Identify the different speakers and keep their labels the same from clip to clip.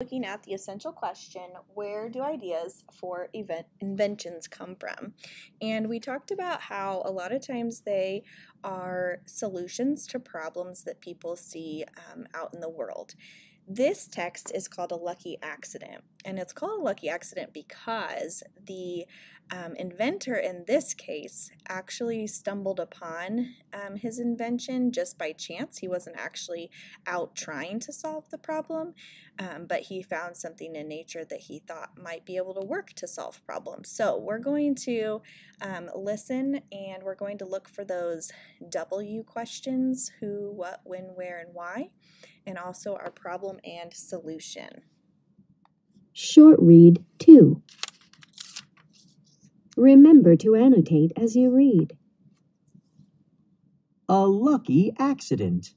Speaker 1: Looking at the essential question, where do ideas for inventions come from? And we talked about how a lot of times they are solutions to problems that people see out in the world. This text is called a lucky accident, and it's called a lucky accident because the inventor in this case actually stumbled upon his invention just by chance. He wasn't actually out trying to solve the problem, but he found something in nature that he thought might be able to work to solve problems. So we're going to listen, and we're going to look for those W questions: who, what, when, where, and why, and also our problem and solution.
Speaker 2: Short read 2. Remember to annotate as you read.
Speaker 3: A lucky accident.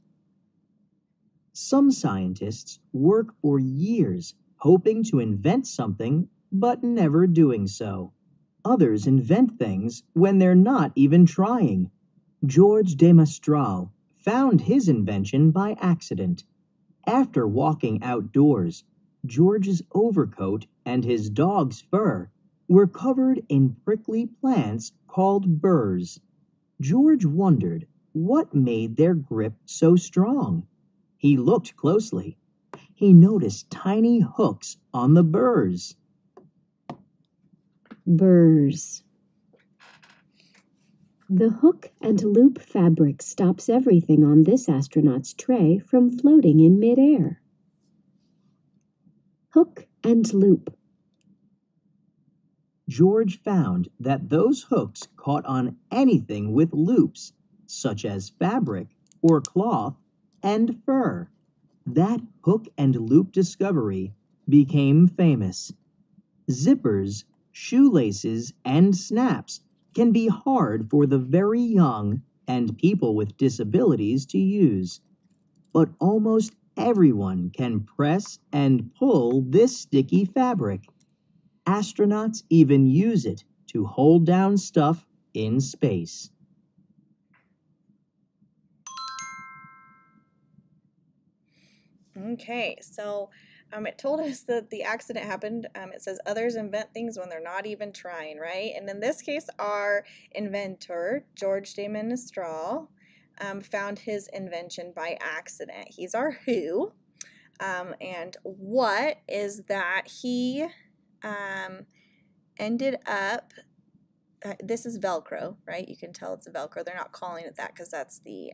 Speaker 3: Some scientists work for years hoping to invent something, but never doing so. Others invent things when they're not even trying. George de Mestral found his invention by accident. After walking outdoors, George's overcoat and his dog's fur were covered in prickly plants called burrs. George wondered what made their grip so strong. He looked closely. He noticed tiny hooks on the burrs.
Speaker 2: Burrs. The hook and loop fabric stops everything on this astronaut's tray from floating in midair. Hook and loop.
Speaker 3: George found that those hooks caught on anything with loops, such as fabric or cloth and fur. That hook and loop discovery became famous. Zippers, shoelaces, and snaps can be hard for the very young and people with disabilities to use. But almost everyone can press and pull this sticky fabric. Astronauts even use it to hold down stuff in space.
Speaker 1: Okay, so it told us that the accident happened. It says others invent things when they're not even trying, right? And in this case, our inventor, George de Mestral, found his invention by accident. He's our who. And what is that he ended up, this is Velcro, right? You can tell it's a Velcro. They're not calling it that because that's the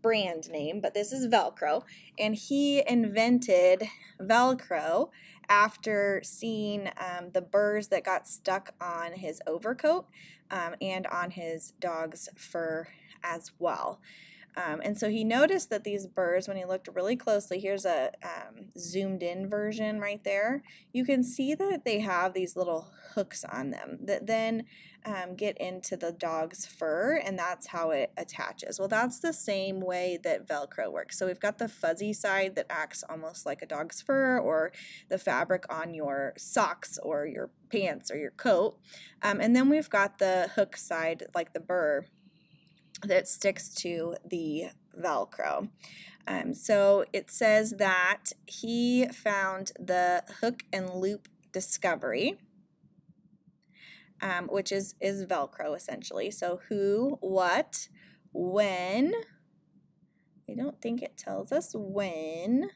Speaker 1: brand name, but this is Velcro, and he invented Velcro after seeing the burrs that got stuck on his overcoat and on his dog's fur as well. And so he noticed that these burrs, when he looked really closely, here's a zoomed in version right there, you can see that they have these little hooks on them that then get into the dog's fur, and that's how it attaches. Well, that's the same way that Velcro works. So we've got the fuzzy side that acts almost like a dog's fur, or the fabric on your socks or your pants or your coat. And then we've got the hook side, like the burr, that sticks to the Velcro. So it says that he found the hook and loop discovery, which is Velcro essentially. So who, what, when. I don't think it tells us when.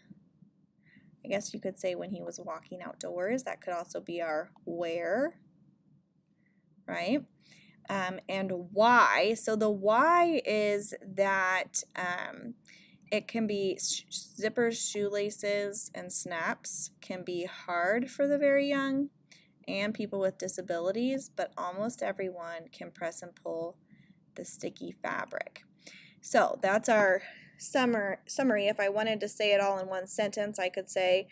Speaker 1: I guess you could say when he was walking outdoors. That could also be our where, right? And why. So the why is that it can be zippers, shoelaces, and snaps can be hard for the very young and people with disabilities, but almost everyone can press and pull the sticky fabric. So that's our summary. If I wanted to say it all in one sentence, I could say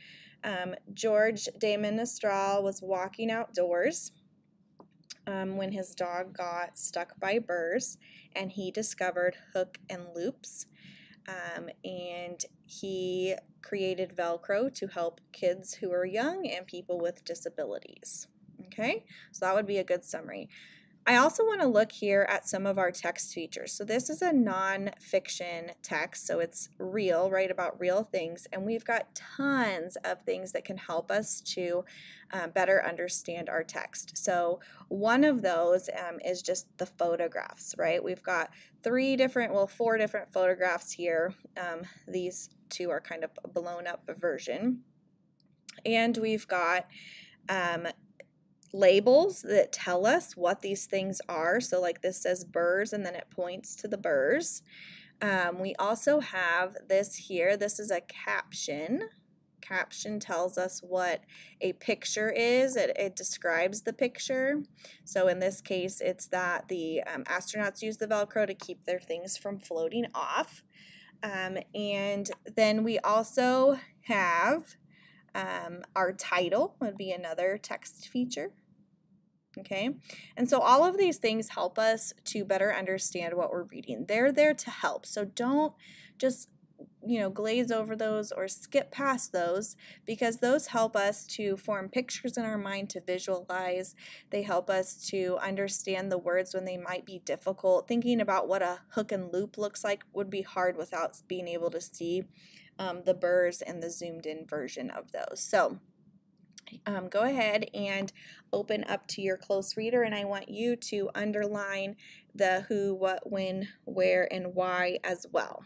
Speaker 1: George de Mestral was walking outdoors when his dog got stuck by burrs, and he discovered hook and loops, and he created Velcro to help kids who are young and people with disabilities. Okay, so that would be a good summary. I also want to look here at some of our text features. So this is a non-fiction text, so it's real, right, about real things, and we've got tons of things that can help us to better understand our text. So one of those is just the photographs, right? We've got four different photographs here. These two are kind of a blown up version. And we've got labels that tell us what these things are. So like this says burrs, and then it points to the burrs. We also have this here. This is a caption. Caption tells us what a picture is. It describes the picture. So in this case, it's that the astronauts use the Velcro to keep their things from floating off. And then we also have our title would be another text feature. Okay, and so all of these things help us to better understand what we're reading. They're there to help, so don't just glaze over those or skip past those, because those help us to form pictures in our mind, to visualize. They help us to understand the words when they might be difficult. Thinking about what a hook and loop looks like would be hard without being able to see the burrs and the zoomed in version of those. So go ahead and open up to your close reader, and I want you to underline the who, what, when, where, and why as well.